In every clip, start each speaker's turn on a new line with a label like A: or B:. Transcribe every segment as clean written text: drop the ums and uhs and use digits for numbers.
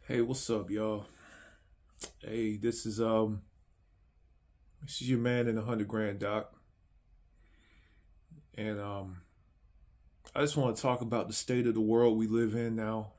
A: Hey, what's up, y'all? Hey, this is your man in 100 grand, Doc, and I just want to talk about the state of the world we live in now.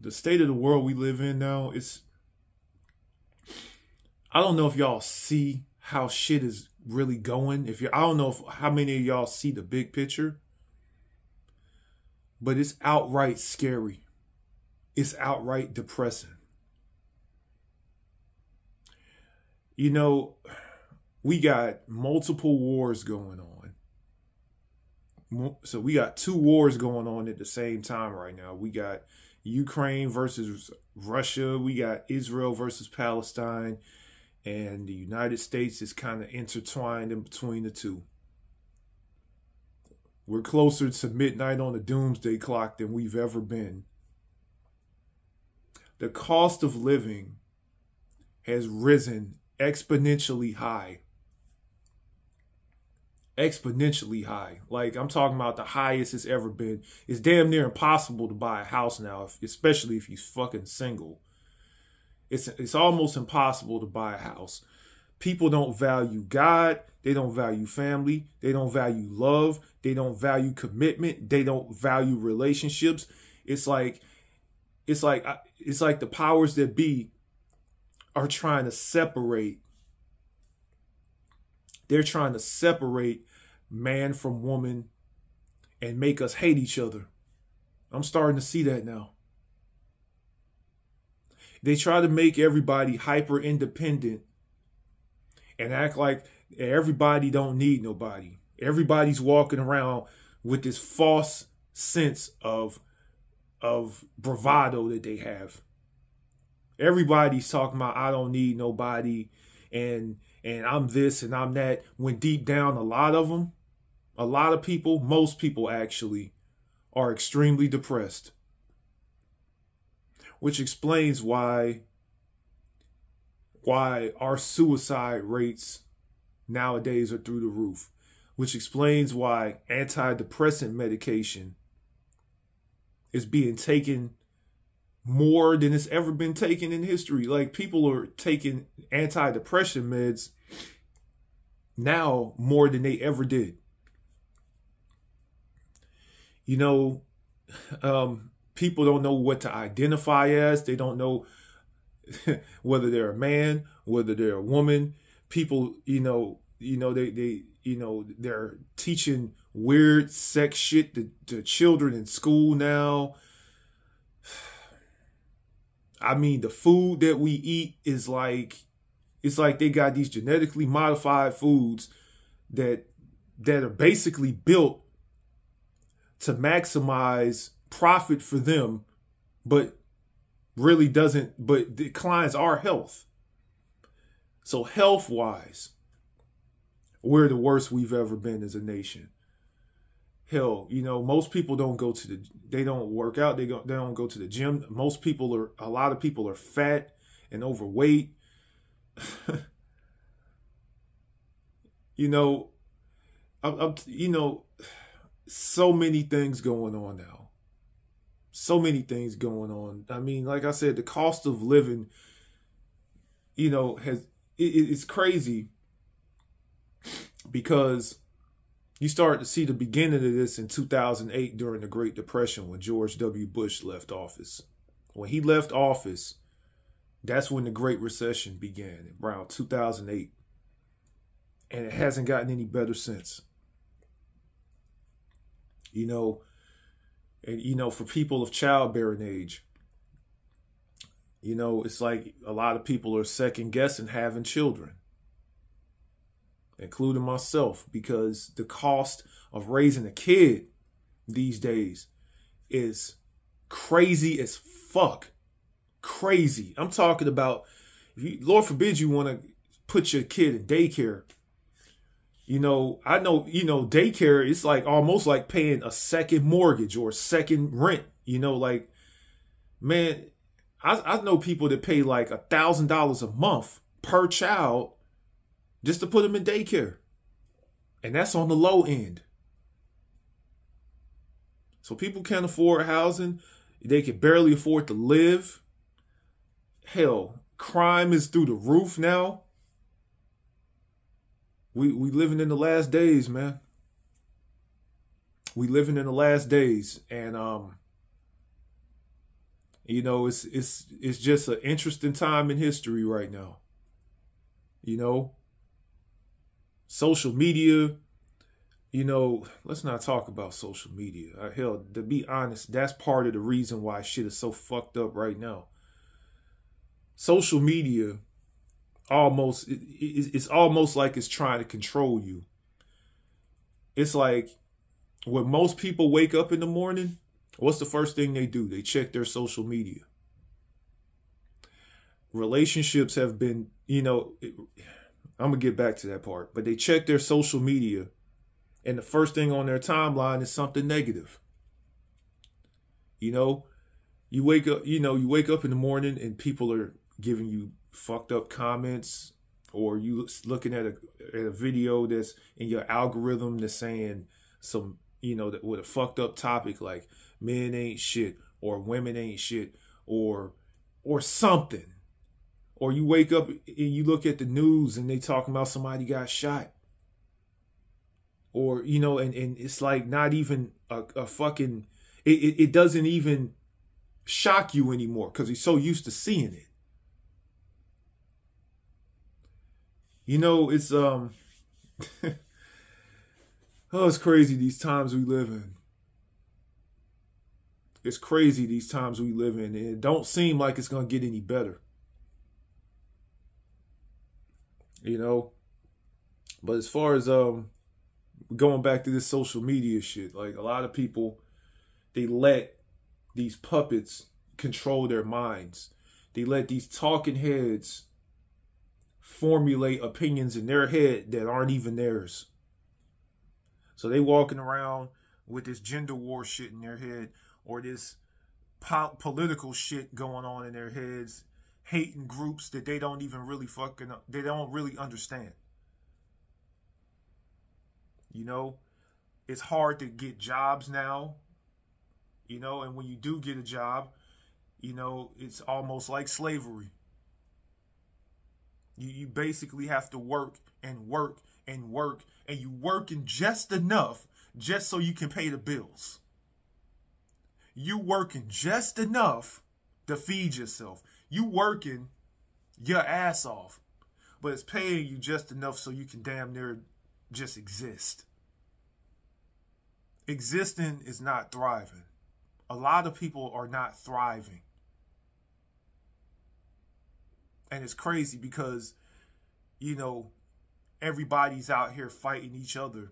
A: The state of the world we live in now is I don't know if y'all see how shit is really going. I don't know how many of y'all see the big picture, but it's outright scary. It's outright depressing. You know, we got multiple wars going on. So we got two wars going on at the same time right now. We got Ukraine versus Russia. We got Israel versus Palestine. And the United States is kind of intertwined in between the two. We're closer to midnight on the doomsday clock than we've ever been. The cost of living has risen exponentially high. Exponentially high. Like, I'm talking about the highest it's ever been. It's damn near impossible to buy a house now, especially if you're fucking single. It's almost impossible to buy a house. People don't value God. They don't value family. They don't value love. They don't value commitment. They don't value relationships. It's like the powers that be are trying to separate. They're trying to separate man from woman and make us hate each other. I'm starting to see that now. They try to make everybody hyper independent and act like everybody don't need nobody. Everybody's walking around with this false sense of bravado that they have. Everybody's talking about I don't need nobody and I'm this and I'm that, when deep down a lot of people, most people actually are extremely depressed. Which explains why our suicide rates nowadays are through the roof. Which explains why antidepressant medication is being taken more than it's ever been taken in history. Like, people are taking antidepressant meds now more than they ever did. You know, people don't know what to identify as. They don't know whether they're a man, whether they're a woman. People, they're teaching weird sex shit to children in school now. I mean, the food that we eat is it's like they got these genetically modified foods that are basically built to maximize profit for them, but declines our health. So health wise, we're the worst we've ever been as a nation. Hell, most people they don't work out. They don't go to the gym. A lot of people are fat and overweight. So many things going on now. So many things going on. I mean, like I said, the cost of living, it's crazy, because you start to see the beginning of this in 2008 during the Great Depression when George W. Bush left office. When he left office, that's when the Great Recession began, around 2008. And it hasn't gotten any better since. For people of childbearing age, it's like a lot of people are second guessing having children, including myself, because the cost of raising a kid these days is crazy as fuck. Crazy. I'm talking about, Lord forbid you want to put your kid in daycare. I know, daycare is like almost like paying a second mortgage or second rent. Man, I know people that pay like $1,000 a month per child just to put them in daycare. And that's on the low end. So people can't afford housing. They can barely afford to live. Hell, crime is through the roof now. We living in the last days, man. We living in the last days, and you know, it's just an interesting time in history right now. You know, social media. You know, let's not talk about social media. Hell, to be honest, that's part of the reason why shit is so fucked up right now. Social media it's almost like it's trying to control you. It's like when most people wake up in the morning, what's the first thing they do? They check their social media. Relationships have been, I'm going to get back to that part, but they check their social media and the first thing on their timeline is something negative. You wake up in the morning and people are giving you fucked up comments, or you looking at a video that's in your algorithm that's saying some, with a fucked up topic like men ain't shit or women ain't shit or something. Or you wake up and you look at the news and they talking about somebody got shot. Or, and it's like not even a fucking, it doesn't even shock you anymore because you're so used to seeing it. It's it's crazy these times we live in. It's crazy these times we live in, and it don't seem like it's gonna get any better. But as far as going back to this social media shit, like a lot of people, they let these puppets control their minds. They let these talking heads formulate opinions in their head that aren't even theirs. So they walking around with this gender war shit in their head, or this political shit going on in their heads, hating groups that they don't even really they don't really understand. It's hard to get jobs now, and when you do get a job, it's almost like slavery. You basically have to work and work and work, and you working just enough just so you can pay the bills. You working just enough to feed yourself. You working your ass off, but it's paying you just enough so you can damn near just exist. Existing is not thriving. A lot of people are not thriving. And it's crazy because, everybody's out here fighting each other.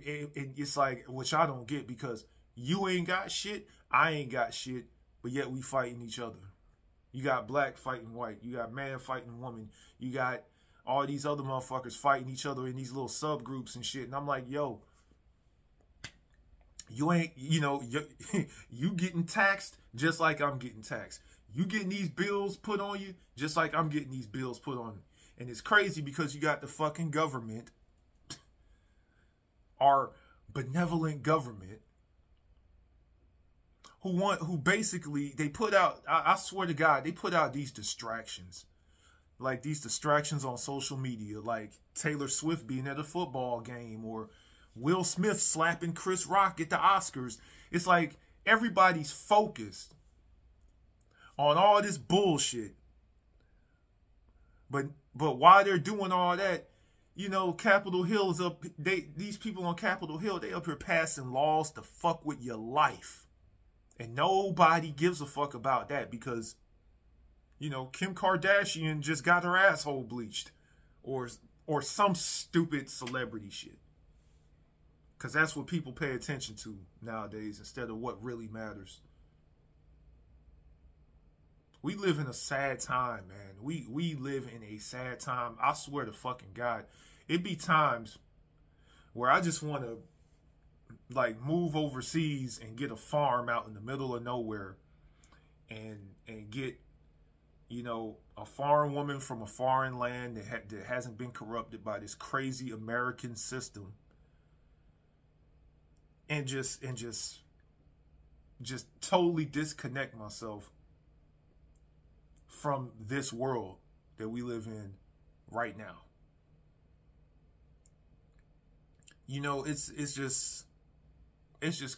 A: And it's like, which I don't get, because you ain't got shit, I ain't got shit, but yet we fighting each other. You got black fighting white. You got man fighting woman. You got all these other motherfuckers fighting each other in these little subgroups and shit. And I'm like, yo, you ain't, you getting taxed just like I'm getting taxed. You getting these bills put on you just like I'm getting these bills put on me. And it's crazy because you got the fucking government, our benevolent government, who basically, they put out, I swear to God, they put out these distractions. Like these distractions on social media, like Taylor Swift being at a football game, or Will Smith slapping Chris Rock at the Oscars. It's like everybody's focused on all this bullshit. But while they're doing all that, Capitol Hill is up. These people on Capitol Hill, they up here passing laws to fuck with your life. And nobody gives a fuck about that because, Kim Kardashian just got her asshole bleached. Or some stupid celebrity shit. Because that's what people pay attention to nowadays instead of what really matters. We live in a sad time, man. We live in a sad time. I swear to fucking God. It be times where I just want to move overseas and get a farm out in the middle of nowhere and get, a foreign woman from a foreign land that hasn't been corrupted by this crazy American system. and just totally disconnect myself from this world that we live in right now. You know, it's just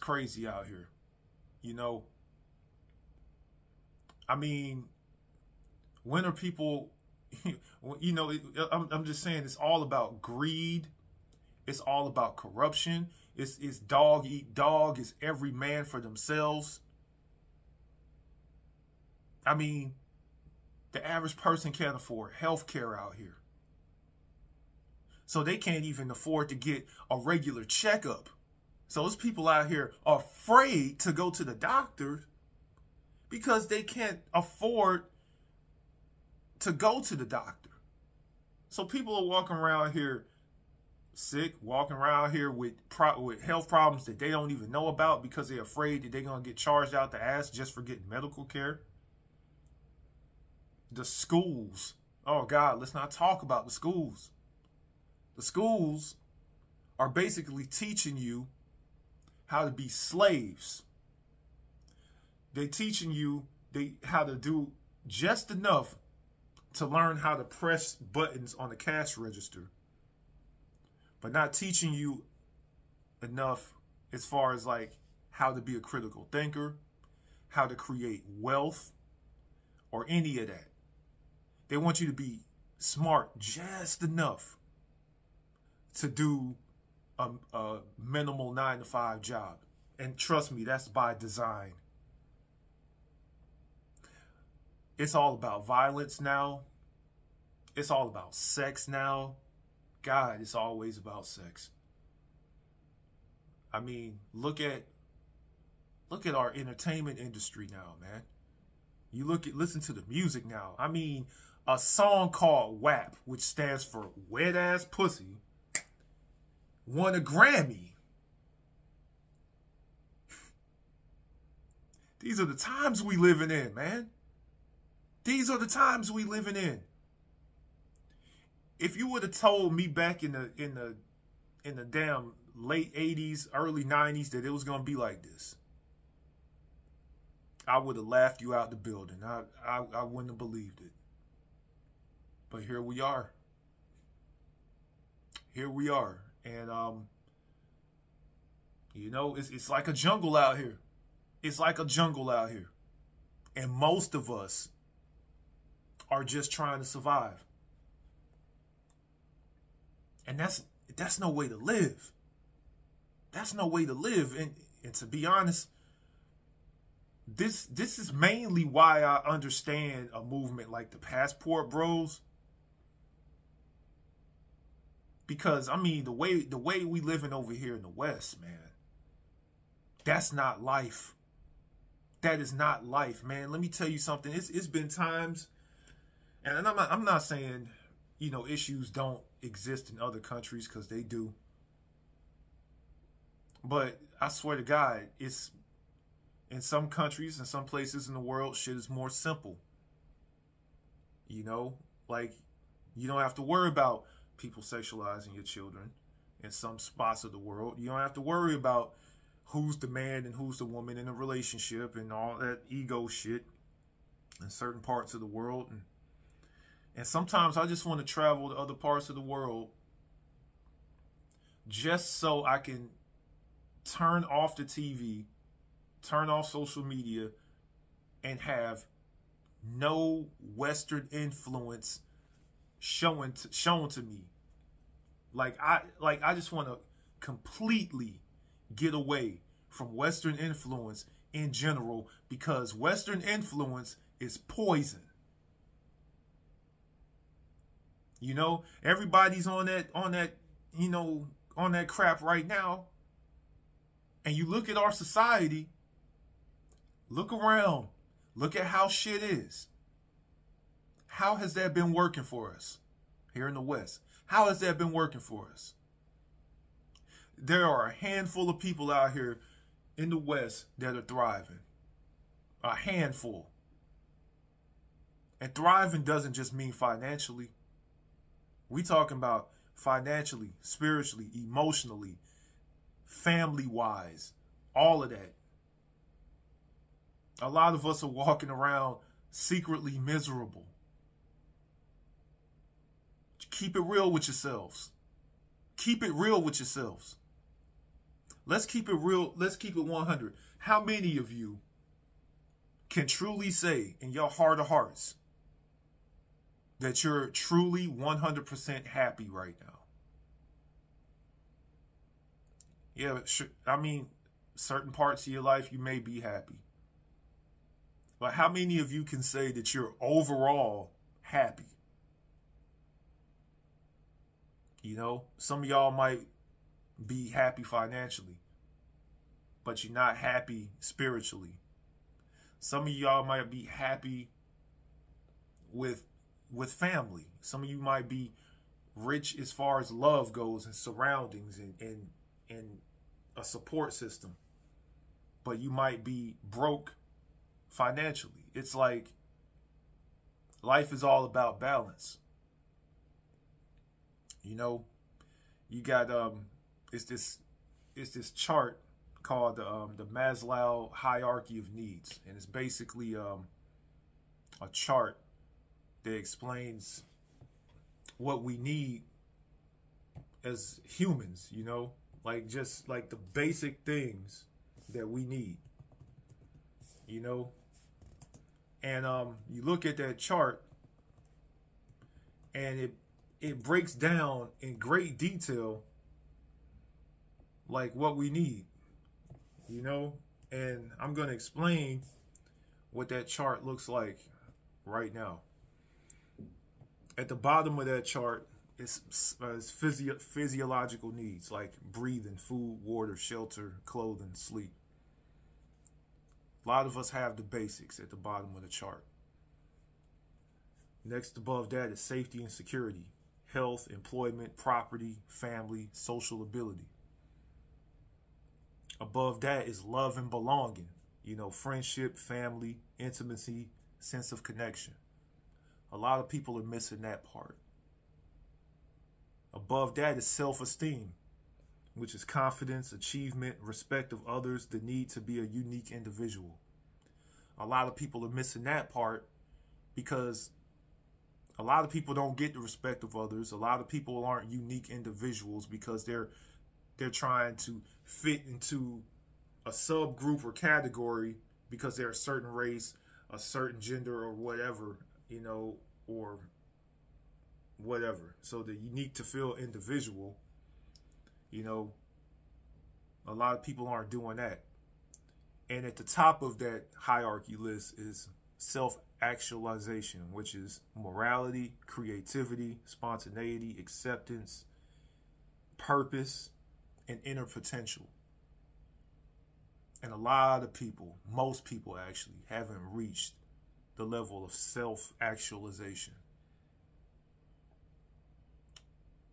A: crazy out here. You know, I mean, when are people, you know, I'm just saying, it's all about greed. It's all about corruption. It's dog eat dog. It's every man for themselves. I mean, the average person can't afford health care out here. So they can't even afford to get a regular checkup. So those people out here are afraid to go to the doctor because they can't afford to go to the doctor. So people are walking around here sick, walking around here with health problems that they don't even know about because they're afraid that they're going to get charged out the ass just for getting medical care. The schools. Oh, God, let's not talk about the schools. The schools are basically teaching you how to be slaves. They're teaching you how to do just enough to learn how to press buttons on the cash register, but not teaching you enough as far as like how to be a critical thinker, how to create wealth, or any of that. They want you to be smart just enough to do a minimal 9-to-5 job. And trust me, that's by design. It's all about violence now. It's all about sex now. God, it's always about sex. I mean, look at our entertainment industry now, man. You listen to the music now. I mean, a song called WAP, which stands for Wet Ass Pussy, won a Grammy. These are the times we living in, man. These are the times we living in. If you would have told me back in the damn late 80s, early 90s that it was gonna be like this, I would have laughed you out the building. I wouldn't have believed it. But here we are. Here we are. And you know, it's like a jungle out here. It's like a jungle out here. And most of us are just trying to survive. And that's no way to live. That's no way to live. And to be honest, this is mainly why I understand a movement like the Passport Bros. Because I mean, the way we living over here in the West, man, that's not life. That is not life, man. Let me tell you something. It's been times, and I'm not saying, you know, issues don't exist in other countries, because they do. But I swear to God, it's in some countries and some places in the world, shit is more simple. You know, like, you don't have to worry about people sexualizing your children in some spots of the world. You don't have to worry about who's the man and who's the woman in a relationship and all that ego shit in certain parts of the world. And sometimes I just want to travel to other parts of the world just so I can turn off the TV, turn off social media, and have no Western influence shown to me. Like I just want to completely get away from Western influence in general, because Western influence is poison. You know, everybody's on that, you know, on that crap right now. And you look at our society, look around, look at how shit is. How has that been working for us here in the West? How has that been working for us? There are a handful of people out here in the West that are thriving. A handful. And thriving doesn't just mean financially. We talking about financially, spiritually, emotionally, family-wise, all of that. A lot of us are walking around secretly miserable. Keep it real with yourselves. Keep it real with yourselves. Let's keep it real. Let's keep it 100. How many of you can truly say in your heart of hearts that you're truly 100% happy right now? Yeah, sure. I mean, certain parts of your life you may be happy. But how many of you can say that you're overall happy? You know, some of y'all might be happy financially, but you're not happy spiritually. Some of y'all might be happy with family. Some of you might be rich as far as love goes and surroundings and a support system, but you might be broke financially. It's like life is all about balance. You know, you got it's this chart called the Maslow hierarchy of needs, and it's basically a chart that explains what we need as humans, you know, like just like the basic things that we need, you know. And you look at that chart and it breaks down in great detail like what we need, you know. And I'm going to explain what that chart looks like right now. At the bottom of that chart is physiological needs like breathing, food, water, shelter, clothing, sleep. A lot of us have the basics at the bottom of the chart. Next above that is safety and security, health, employment, property, family, social ability. Above that is love and belonging, you know, friendship, family, intimacy, sense of connection. A lot of people are missing that part. Above that is self-esteem, which is confidence, achievement, respect of others, the need to be a unique individual. A lot of people are missing that part because a lot of people don't get the respect of others. A lot of people aren't unique individuals because they're trying to fit into a subgroup or category because they're a certain race, a certain gender, or whatever, you know, or whatever. So the unique to feel individual, you know, a lot of people aren't doing that. And at the top of that hierarchy list is self-actualization, which is morality, creativity, spontaneity, acceptance, purpose, and inner potential. And a lot of people, most people actually, haven't reached the level of self-actualization.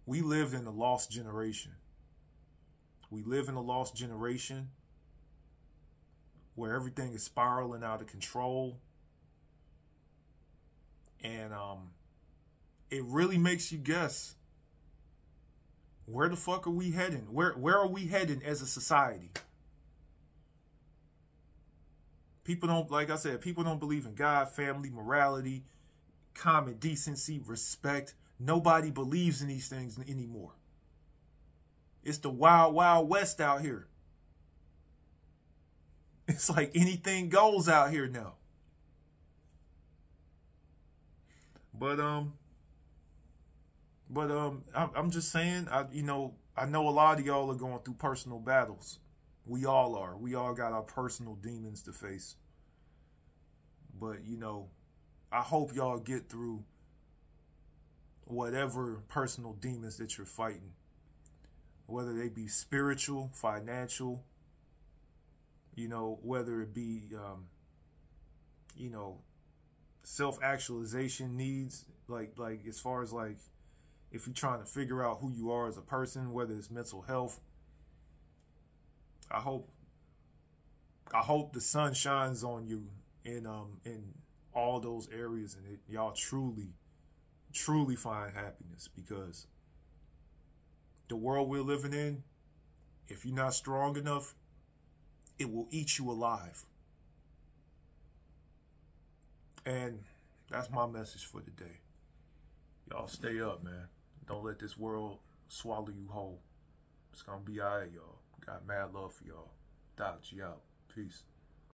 A: We live in a lost generation. We live in a lost generation where everything is spiraling out of control. And it really makes you guess, where the fuck are we heading? Where are we heading as a society? People don't, like I said, people don't believe in God, family, morality, common decency, respect. Nobody believes in these things anymore. It's the wild, wild west out here. It's like anything goes out here now. But I'm just saying, I know a lot of y'all are going through personal battles. We all are. We all got our personal demons to face. But, you know, I hope y'all get through whatever personal demons that you're fighting. Whether they be spiritual, financial, you know, whether it be, you know, self-actualization needs, like as far as like, if you're trying to figure out who you are as a person, whether it's mental health, I hope the sun shines on you in all those areas, and y'all truly find happiness, because the world we're living in If you're not strong enough, it will eat you alive. And that's my message for today. Y'all stay up, man. Don't let this world swallow you whole. It's gonna be alright, y'all. Got mad love for y'all. Dodge you out. Peace.